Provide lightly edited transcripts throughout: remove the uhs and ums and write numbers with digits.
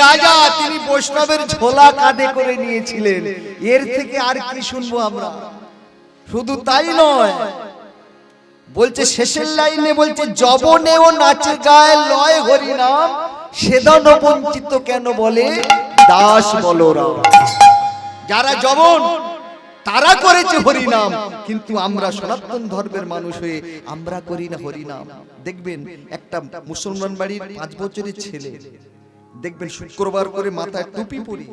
রাজা, তিনি বৈষ্ণবের ঝোলা কাঁধে করে নিয়েছিলেন। এর থেকে আর কি শুনবো আমরা? শুধু তাই নয়, বলছে শেষের লাইনে বলছে যবনেও নাচে গায় লয় হরি নাম, সেদন বঞ্চিত কেন বলে দাস বলরাম। যারা যবন তারা করেছে হরিনাম, কিন্তু আমরা সনাতন ধর্মের মানুষ হয়ে আমরা করি না হরিনাম। দেখবেন একটা মুসলমান বাড়ির 5 বছরের ছেলে, দেখবেন শুক্রবার করে মাথায় টুপি পরি,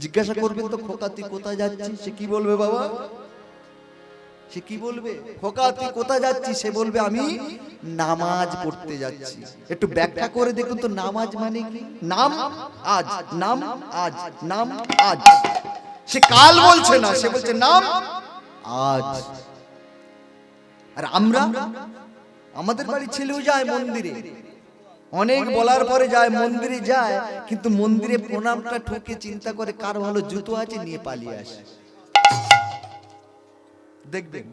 জিজ্ঞাসা করবেন তো খোকা তুই কোথায় যাচ্ছিস? সে কি বলবে বাবা? সে কি বলবে? খোকা তুই কোথায় যাচ্ছিস? সে বলবে আমি নামাজ পড়তে যাচ্ছি। একটু ব্যাখ্যা করে দেখুন তো, নামাজ মানে কি? নাম আজ, নাম আজ, নাম আজ। সে কাল বলছে না, সে বলছে নাম আজ। আর আমরা, আমাদের বাড়ির ছেলেও যায় মন্দিরে, অনেক বলার পরে যায় মন্দিরে যায়, কিন্তু মন্দিরে প্রণামটা ঠকে চিন্তা করে কার ভালো জুতো আছে নিয়ে পালিয়ে আসে। দেখবেন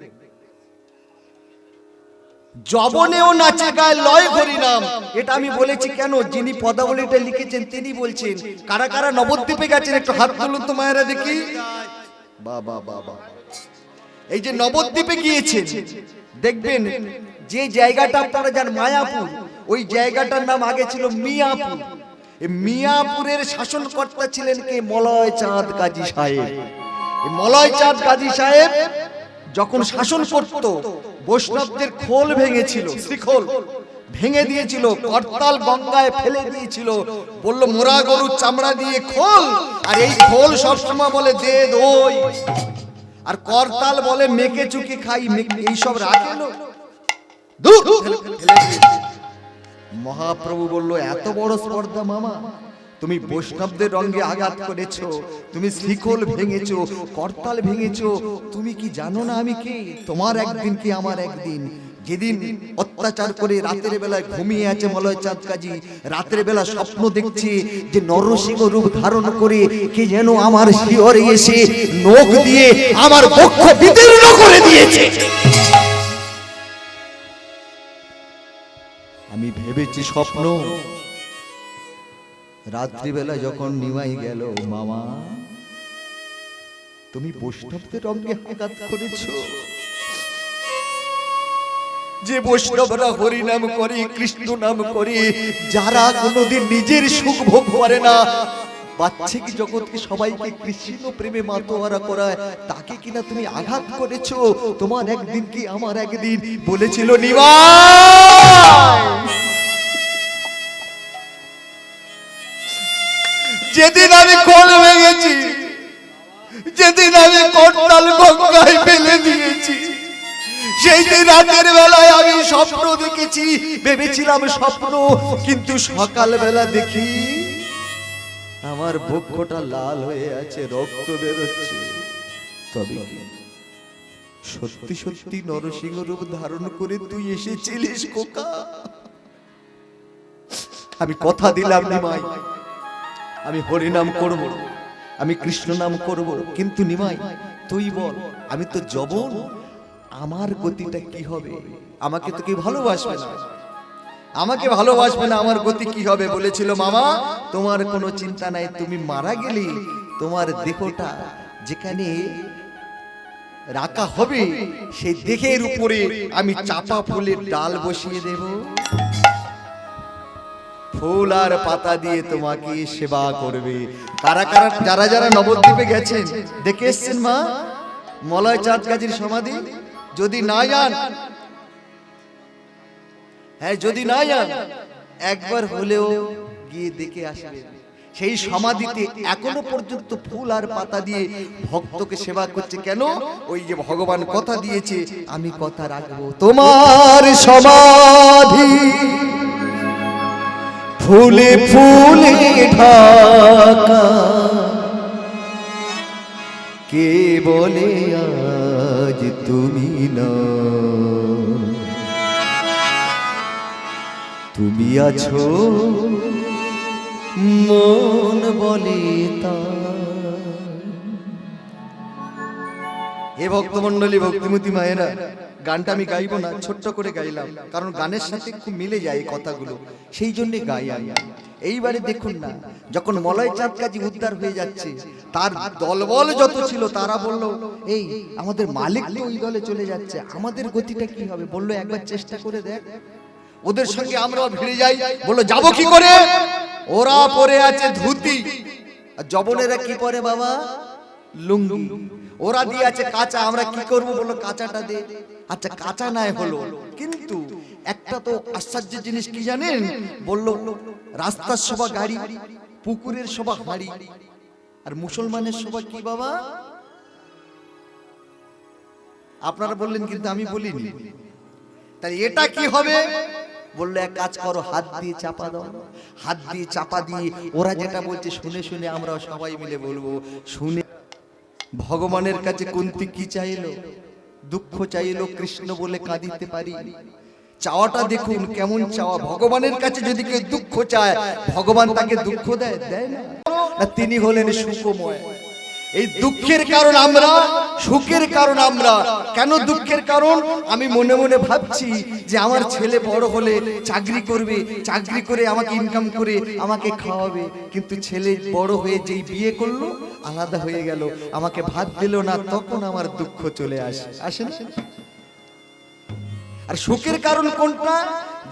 যবনেও নাচে গায় লয় হরিনাম, এটা আমি বলেছি কেন? যিনি পদাবলীটা লিখেছেন তিনি বলছেন। কারা কারা নবদ্বীপে গেছেন একটু হাত তুলুন তো মায়েরা দেখি। বাবা বাবা, এই যে নবদ্বীপে গিয়েছেন, দেখবেন যে জায়গাটা আপনারা জানেন মায়াপুর, ওই জায়গাটার নাম আগে ছিল মিয়াপুর। এই মিয়াপুরের শাসনকর্তা ছিলেন কে? মলয় চাঁদ কাজী সাহেব। এই মলয় চাঁদ কাজী সাহেব যখন শাসন করত, বৈষ্ণবদের খোল ভেঙেছিল, শ্রীখোল ভেঙে দিয়েছিল, করতাল গঙ্গায় ফেলে দিয়েছিল, বলল মোরা গরুর চামড়া দিয়ে খোল। আর এই খোল সবসময় বলে দে দই, আর করতাল বলে মেকে চুকে খাই, এইসব রাখেন। মহাপ্রভু বলল এত বড় স্পর্ধা মামা, তুমি বৈষ্ণবদের রঙে আঘাত করেছো, তুমি শ্রীখোল ভেঙেছো, করতাল ভেঙেছো, তুমি কি জানো না আমি কে? তোমার একদিন কি আমার একদিন। যেদিন অত্যাচার করে রাতের বেলায় ঘুমিয়ে আছে মলয় চাঁদ কাজী, রাতের বেলা স্বপ্ন দেখছে যে নরসিংহ রূপ ধারণ করে কে যেন আমার শিয়রে এসে নখ দিয়ে আমার বক্ষ বিদীর্ণ করে দিয়েছে। আমি ভেবেছি স্বপ্ন। রাত্রিবেলা যখন নিমাই গেল, মামা তুমি বৈষ্ণবদের রঙে আঘাত করেছো। যে বৈষ্ণবরা হরি নাম করে, কৃষ্ণ নাম করে, যারা কোনোদিন নিজের সুখ ভোগ করে না, বাচ্চা কি জগৎকে সবাইকে কৃষ্ণ প্রেমে মাতোয়ারা করায়, তাকে কিনা তুমি আঘাত করেছো। তোমার একদিন কি আমার একদিন, বলেছিল নিমাই। যেদিন আমি খোল ভেঙেছি, যেদিন আমি করতাল গঙ্গায় ফেলে দিয়েছি, সেই দিন রাতের বেলায় আমি স্বপ্ন দেখেছি। ভেবেছিলাম স্বপ্ন, কিন্তু সকাল বেলা দেখি আমার বক্ষটা লাল হয়ে আছে, রক্ত বেরোচ্ছে। তবে কি সত্যি সত্যি নরসিংহ রূপ ধারণ করে তুই এসেছিলিস খোকা? আমি কথা দিলাম নিমাই, আমি হরি নাম করব, আমি কৃষ্ণ নাম করব, কিন্তু নিমাই তুই বল, আমি তো যবন, আমার গতিটা কি হবে? আমাকে তো কেউ ভালোবাসবে না, আমাকে ভালোবাসবে না, আমার গতি কি হবে? বলেছিল মামা তোমার কোনো চিন্তা নাই, তুমি মারা গেলে তোমার দেহটা যেখানে রাখা হবে সেই দেহের উপরে আমি চাপা ফুলের ডাল বসিয়ে দেব, ফুল আর পাতা দিয়ে তোমাকে সেবা করবে। কারা কারা যারা যারা নবদ্বীপে গেছেন দেখে এসছেন মা মলয় চাঁদ কাজীর সমাধি? যদি না যান, হ্যাঁ যদি না যান, একবার হলেও গিয়ে দেখে আসবেন। সেই সমাধিতে এখনো পর্যন্ত ফুল আর পাতা দিয়ে ভক্তকে সেবা করছে। কেন? ওই যে ভগবান কথা দিয়েছে, আমি কথা রাখবো। তোমার সমাধি ফুলে ফুলে ঢাকা, কে বলে আজ তুমি না? তুমি আছো মন বলে তা। হে ভক্তমণ্ডলী, ভক্তিমতী মায়েরা, গানটা আমি গাইবো না, ছোট্ট করে গাইলাম, কারণ গানের সাথে খুব মিলে যায় এই কথাগুলো, সেই জন্য গাই আমি। এইবারে দেখুন না, যখন মলয় চাঁদ কাজী উদ্ধার হয়ে যাচ্ছে, তার দলবল যত ছিল তারা বলল, এই আমাদের মালিক তো ওই দলে চলে যাচ্ছে, আমাদের গতিটা কি হবে? বললো একবার চেষ্টা করে দেখ। ওদের সঙ্গে আমরাও ভিড়ে যাই। বললো যাবো কি করে? ওরা পরে আছে ধুতি, আর জবনেরা কি পরে বাবা? লুঙ্গি। ওরা দিয়ে আছে কাঁচা, আমরা কি করব? বললো কাঁচাটা দে। আচ্ছা কাঁচা নাই হলো, কিন্তু একটা তো আশ্চর্যের জিনিস কি জানেন? বললো রাস্তার সভা গাড়ি, পুকুরের সভা হাড়ি, আর মুসলমানের সভা কি বাবা? আপনারা বললেন কিন্তু আমি বলিনি। তাহলে এটা কি হবে? বললো এক কাজ করো, হাত দিয়ে চাপা দাও। হাত দিয়ে চাপা দিয়ে ওরা যেটা বলছে শুনে শুনে আমরা সবাই মিলে বলবো। শুনে ভগবানের কাছে কুন্তি কি চাইলো? দুঃখ চাইলো, কৃষ্ণ বলে কাঁদিতে পারি। চাওয়াটা দেখুন কেমন চাওয়া। ভগবানের কাছে যদি কেউ দুঃখ চায়, ভগবান তাকে দুঃখ দেয়? দেয় না। তিনি হলেন সুখময়। এই দুঃখের কারণ আমরা, সুখের কারণ আমরা। কেন দুঃখের কারণ? আমি মনে মনে ভাবছি যে আমার ছেলে বড় হলে চাকরি করবে, চাকরি করে আমাকে ইনকাম করে আমাকে খাওয়াবে, কিন্তু ছেলে বড় হয়ে যেই বিয়ে করলো, আলাদা হয়ে গেল, আমাকে ভাত দিল না, তখন আমার দুঃখ চলে আসে না? আর সুখের কারণ কোনটা?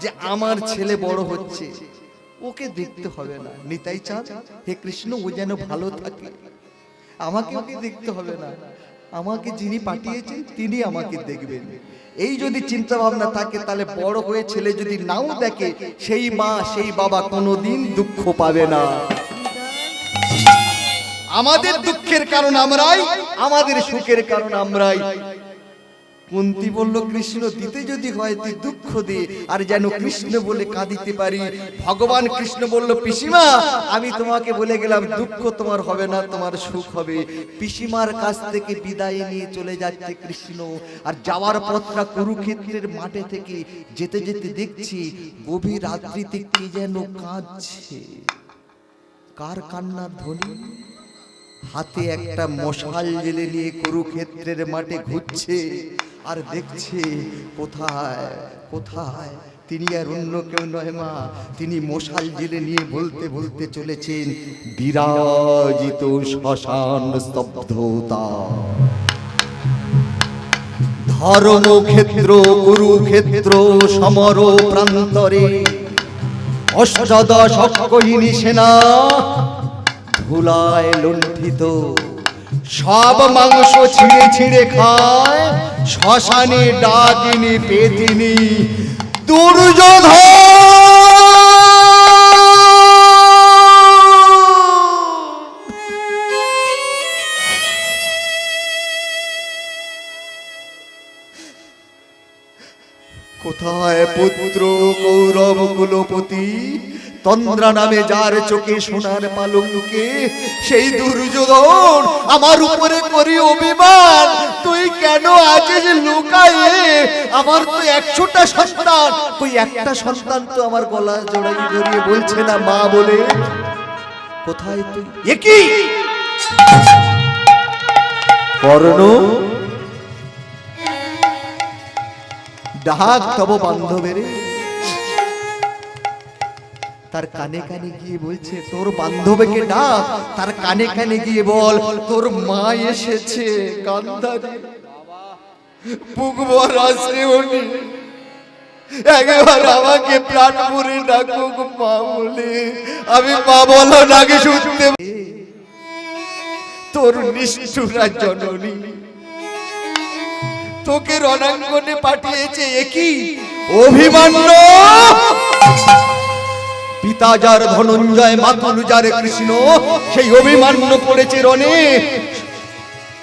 যে আমার ছেলে বড় হচ্ছে, ওকে দেখতে হবে না। নিতাই চাঁদ, হে কৃষ্ণ, ও যেন ভালো থাকে, আমাকে ওকে দেখতে হবে না, আমাকে যিনি পাঠিয়েছেন তিনি আমাকে দেখবেন। এই যদি চিন্তা ভাবনা থাকে, তাহলে বড় হয়ে ছেলে যদি নাও দেখে, সেই মা সেই বাবা কোনোদিন দুঃখ পাবে না। আমাদের দুঃখের কারণ আমরাই, আমাদের সুখের কারণ আমরাই। কুন্তী বলল কৃষ্ণ দিতে যদি হয় তুই দুঃখ দে, আর যেন কৃষ্ণ বলে কাঁদিতে পারি। ভগবান কৃষ্ণ বলল পিসিমা, আমি তোমাকে বলে গেলাম দুঃখ তোমার হবে না, তোমার সুখ হবে। পিসিমার কাছ থেকে বিদায় নিয়ে চলে যাচ্ছে কৃষ্ণ। আর যাওয়ার পথটা কুরুক্ষেত্রের মাঠে থেকে যেতে যেতে দেখছি গভীর রাত্রিতে কে যেন কাঁদছে। কার কান্নার ধ্বনি? হাতে একটা মশাল জেলে নিয়ে কুরুক্ষেত্রের মাঠে ঘুরছে, আর দেখছে কোথায় কোথায়। তিনি আর অন্য কেউ নয় মা, তিনি মশাল জেলে নিয়ে বলতে বলতে চলেছেন, বিরাজিত শ্মশান স্তব্ধতা, ধর্মক্ষেত্র কুরুক্ষেত্র সমর প্রান্তরে অষ্টাদশ অক্ষয়িনী সেনা ধুলায় লুণ্ঠিত, সব মাংস ছিঁড়ে ছিঁড়ে খায়, শ্মশানে ডাকিনি পেতিনি দুর্যোধন। কোথায় পুত্র কৌরব কুলপতি, তন্দ্রা নামে যার চোখে সোনার পালঙ্কে, সেই দুর্যোধন আমার উপরে করি অভিমান। তুই কেন আছিস লুকায়ে? আমার তো 100টা সন্তান, তুই একটা সন্তান তো আমার গলা জড়াই জড়িয়ে বলছে না মা বলে। কোথায় তুই? একই কর্ণ, ডাক তব বান্ধবের। তার কানে কানে গিয়ে বলছে, তোর বান্ধবীকে ডাক, তার কানে কানে গিয়ে বল তোর মা এসেছে। গান্ধারী বুক ভরা শ্রেণী, একবার আমাকে প্রাণ ভরে ডাকুক মা বলে। আমি মা বলো নাকি শুনতে? তোর নিষ্ঠুরা জননী তোকে রণাঙ্গনে পাঠিয়েছে, একই অভিমান্য। পিতা যার ধনঞ্জয়, মাতুল যার কৃষ্ণ, সেই অভিমান্য পড়েছে রণে।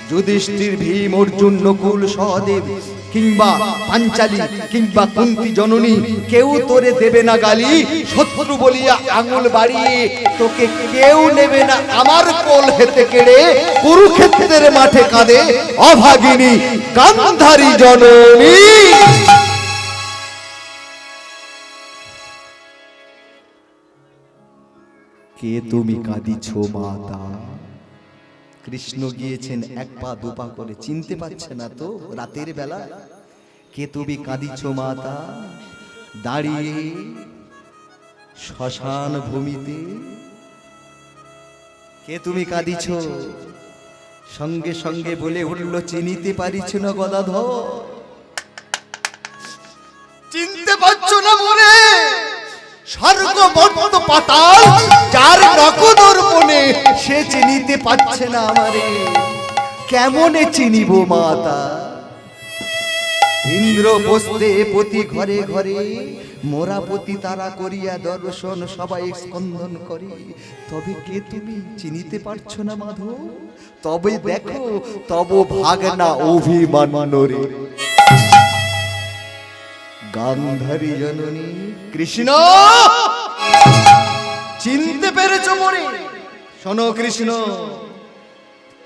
যুধিষ্ঠির, ভীম, অর্জুন, নকুল, সহদেব কিংবা পাঞ্চালী কিংবা কুন্তী জননী, কেউ তোরে দেবে না গালি। শত্রু বলিয়া আঙুল বাড়িয়ে তোকে কেউ নেবে না আমার কোল হেতে কেড়ে। কুরুক্ষেত্রের মাঠে কাঁদে অভাগিনী গান্ধারী জননী। কে তুমি কাঁদিছ মাতা? কৃষ্ণ গিয়েছেন এক পা দুপা করে, চিনতে পারছে না তো রাতের বেলা। কে তুমি কাঁদিছ মাতা? দাঁড়িয়ে শ্মশান ভূমিতে। কে তুমি কাঁদিছ? সঙ্গে সঙ্গে বলে উঠল, চিনিতে পারিছ না গদাধর? চিনতে পারছো না মনে? স্বর্গ মর্ত পাতাল যার নখদর্পণে, সে চিনিতে পারছে না আমারে, কেমনে চিনিব মাতা? ইন্দ্র বসতে প্রতি ঘরে ঘরে, মোরা প্রতি তারা করিয়া দর্শন সবাই স্কন্দন করে। তবে কে তুমি? চিনিতে পারছো না মাধব? তবে দেখো তব ভাগনা অভিমানরে, গান্ধারী জননী কৃষ্ণ। চিনতে পেরেছো মনে? শোনো কৃষ্ণ,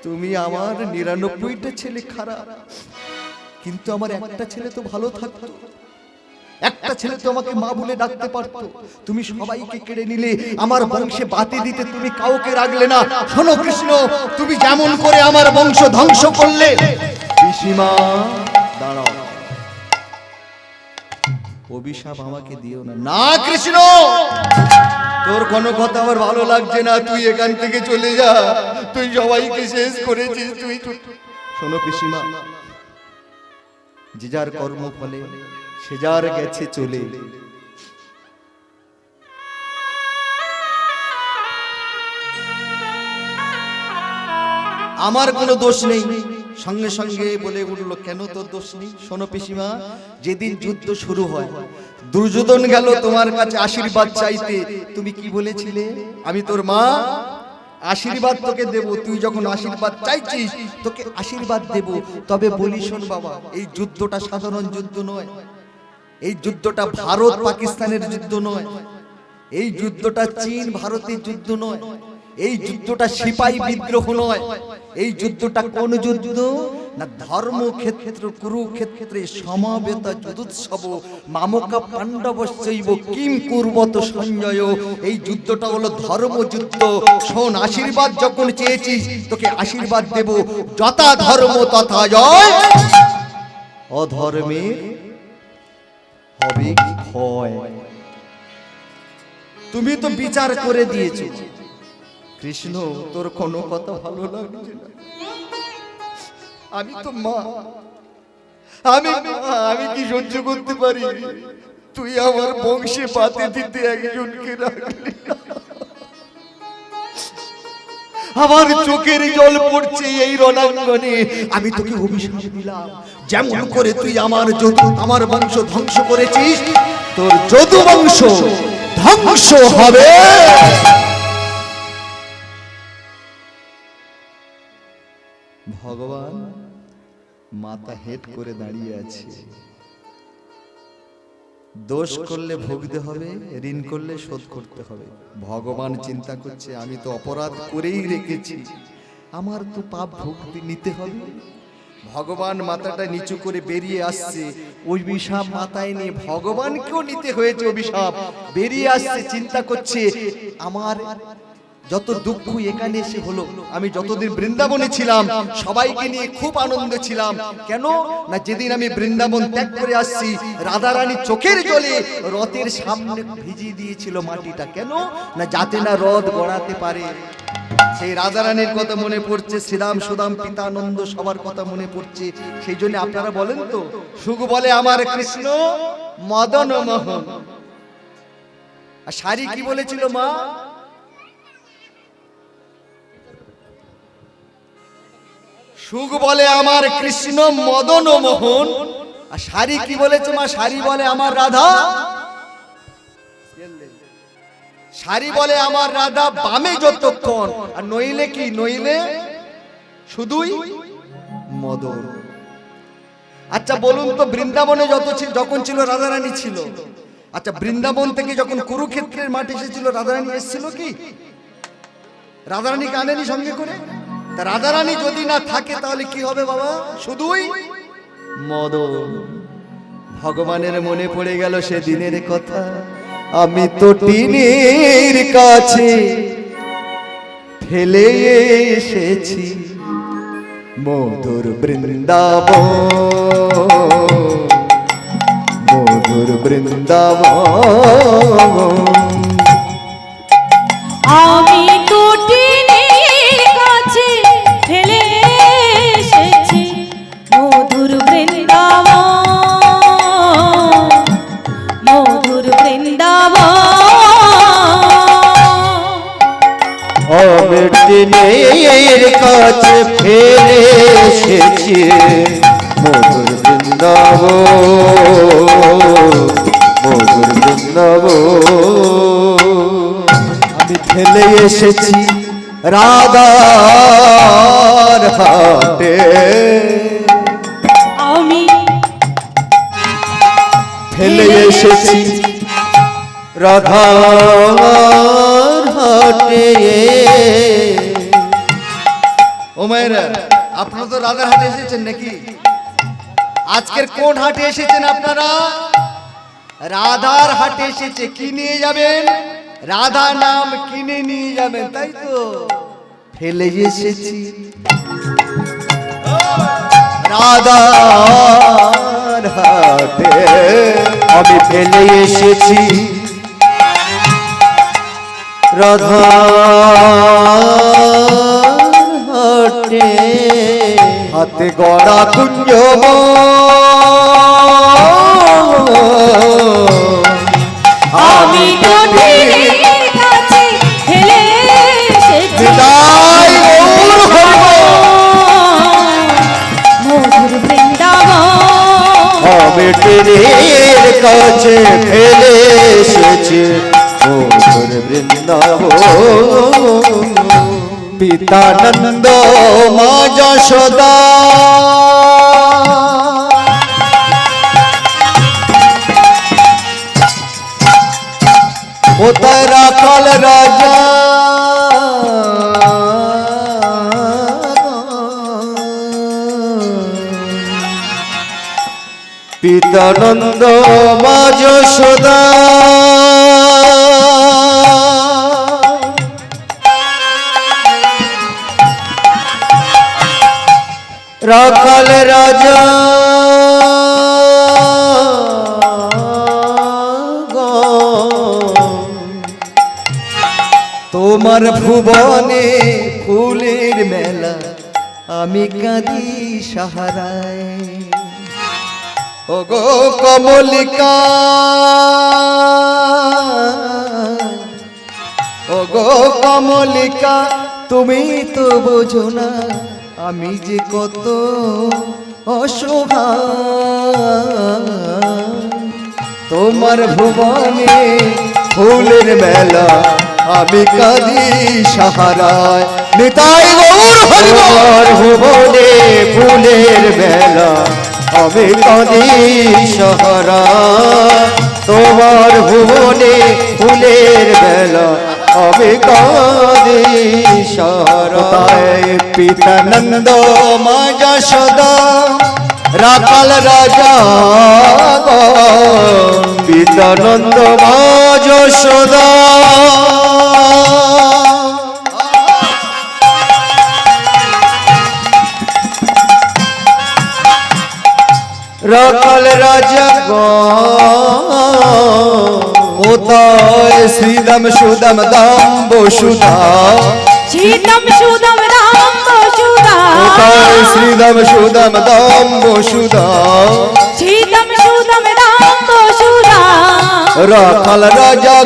তুমি আমার ৯৯টা ছেলে খারাপ, কিন্তু আমার একটা ছেলে তো ভালো থাকতো, একটা ছেলে তো আমাকে মা বলে ডাকতে পারতো। তুমি সবাইকে কেড়ে নিলে, আমার বংশে বাতি দিতে তুমি কাউকে রাখলে না। শোনো কৃষ্ণ, তুমি যেমন করে আমার বংশ ধ্বংস করলে। পিসিমা দাঁড়াও, অভিশাপ আমাকে দিও না। না কৃষ্ণ, তোর কোনো কথা আমার ভালো লাগছে না, তুই এখান থেকে চলে যা, তুই সবাইকে শেষ করেছিস তুই। শোনো পিসিমা, যে যার কর্ম ফলে সে যার গেছে চলে। আমার কোনো দোষ নেই। সঙ্গে সঙ্গে বলে উঠল, কেন তোর দোষ নেই? শোনো পিসিমা, যেদিন যুদ্ধ শুরু হয়, দুর্যোধন গেল তোমার কাছে আশীর্বাদ চাইতে, তুমি কি বলেছিলে? আমি তোর মা, আশীর্বাদ তোকে দেব। তুই যখন আশীর্বাদ চাইছিস, তোকে আশীর্বাদ দেব। তবে বলি শোন বাবা, এই যুদ্ধটা সাধারণ যুদ্ধ নয়, এই যুদ্ধটা ভারত পাকিস্তানের যুদ্ধ নয়, এই যুদ্ধটা চীন ভারতের যুদ্ধ নয়, এই যুদ্ধটা সিপাহী বিদ্রোহ নয়। এই যুদ্ধটা কোন যুদ্ধ না? ধর্মক্ষেত্র কুরুক্ষেত্রে সমবেত যুদ্ধোৎসব মামকা পাণ্ডবশ্চৈব কিম কুর্বত সঞ্জয়। এই যুদ্ধটা হলো ধর্মযুদ্ধ। শোন, আশীর্বাদ যখন চেয়েছিস, তোকে আশীর্বাদ দেব। যথা ধর্ম তথা জয়, অধর্মে হবে ক্ষয়। তুমি তো বিচার করে দিয়েছো কৃষ্ণ, তোর কোনো কথা ভালো লাগছে না। আমি তো মা, আমি কি সহ্য করতে পারি? তুই আমার বংশে পাতে দিতে একজনকে রাখলি, আমার চোখের জল পড়ছে এই রণাঙ্গনে। আমি তোকে অভিশাপ দিলাম, যেমন করে তুই আমার বংশ ধ্বংস করেছিস, তোর যদু বংশ ধ্বংস হবে। ভগবান মাথা হেট করে দাঁড়িয়ে আছে। দোষ করলে ভুগতে হবে, ঋণ করলে শোধ করতে হবে। ভগবান চিন্তা করছে, আমি তো অপরাধ করেই রেখেছি, আমার তো পাপ ভুগতে নিতে হবে। ভগবান মাথাটা নিচু করে বেরিয়ে আসছে, অভিশাপ মাথায় নিয়ে ভগবানকেও নিতে হয়েছে অভিশাপ। বেরিয়ে আসছে, চিন্তা করছে, আমার যত দুঃখ এখানে এসে হলো, আমি যতদিন বৃন্দাবনে ছিলাম সবাইকে নিয়ে খুব আনন্দ ছিলাম। কেন না, যেদিন আমি বৃন্দাবন ত্যাগ করে আসছি, রাধারানী চোখের জলে রথের সামনে ভিজিয়ে দিয়েছিল মাটিটা। কেন না, যাতে না রথ গড়াতে পারে। সেই রাধারানীর কথা মনে পড়ছে, শ্রীরাম সুদাম পিতানন্দ সবার কথা মনে পড়ছে। সেই জন্য আপনারা বলেন তো, সুখ বলে আমার কৃষ্ণ মদন মোহন। আর শাড়ি কি বলেছিল মা? সুখ বলে আমার কৃষ্ণ মদন মোহন। আর শাড়ি কি বলেছে মা? শাড়ি বলে আমার রাধা। শাড়ি বলে আমার রাধা বামে যতক্ষণ, আর নইলে কি? নইলে শুধুই মদন। আচ্ছা বলুন তো, বৃন্দাবনে যখন ছিল রাধারানী ছিল, আচ্ছা বৃন্দাবন থেকে যখন কুরুক্ষেত্রের মাঠে এসেছিল, রাধারানী এসেছিল কি? রাধারানীকে আনেনি সঙ্গে করে? রাধারানী যদি না থাকে তাহলে কি হবে বাবা? শুধুই মদন। ভগবানের মনে পড়ে গেল সে দিনের কথা, আমি তো টিনের কাছে ফেলে এসেছি মধুর বৃন্দাবন, মধুর বৃন্দাবন। আমি কঠিনের কাছে ফেলে এসেছি মধুর বৃন্দাবন, মধুর বৃন্দাবন। আমি টিনের কাছে ফেলে এসেছি মধুর বৃন্দাবন, মধুর বৃন্দাবন। আমি ফেলে এসেছি রাধার হাটে, আমি ফেলে এসেছি রাধার হাটে। ও মায়েরা, আপনারা তো রাধার হাটে এসেছেন নাকি? আজকের কোন হাটে এসেছেন আপনারা? রাধার হাটে এসেছে। কি নিয়ে যাবেন? রাধা নাম কিনে নিয়ে যাবেন, তাই তো? ফেলে এসেছি রাধার হাটে, আমি ফেলে এসেছি রাধার হাটে। হাতে গড়া কুঞ্জ আমি কঠিনের কাছে ফেলে এসেছি বিদায় গৌর হরিবল। মধুর বৃন্দাবন। আমি টিনের কাছে ফেলে এসেছি মধুর বৃন্দাবন। পিতা নন্দ মা যশোদা কোথায় রাখাল রাজা, পিতা নন্দ মা যশোদা রাখাল রাজা তোমার ভুবনে ফুলের মেলা, আমি কাঁদি সাহারায়। ও গো কমলিকা, ও গো কমলিকা, তুমি তো বোঝো না আমি যে কত অসহায়। তোমার ভুবনে ফুলের মেলা, আমি কাঁদি সাহারায়। নিতাই গৌর হরিবল। ভুবনে ফুলের বেলা, আমি কাঁদি সাহারা। তোমার ভুবনে ফুলের বেলা, আমি কাঁদি সাহারা। পিতা নন্দ মা যশোদা রাখাল রাজা পিতা নন্দ মা যশোদা রাখাল রাজা কোথায় শ্রীদম সুদম দাম বসুধা, শীতম সুদম রাম বসুধা, কোথায় শ্রীদম সুদম দাম বসুধা। শীতম সুদম রাম বসুধা। রাখাল রাজা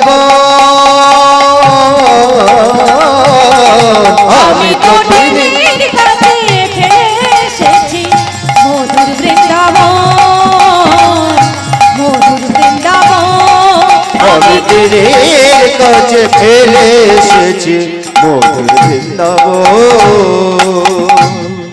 আমি কঠিনের কাছে ফেলে এসেছি মধুর বৃন্দাবন, মধুর বৃন্দাবন। আমি তীরের কাছে ফেলে এসেছি মধুর বৃন্দাবন।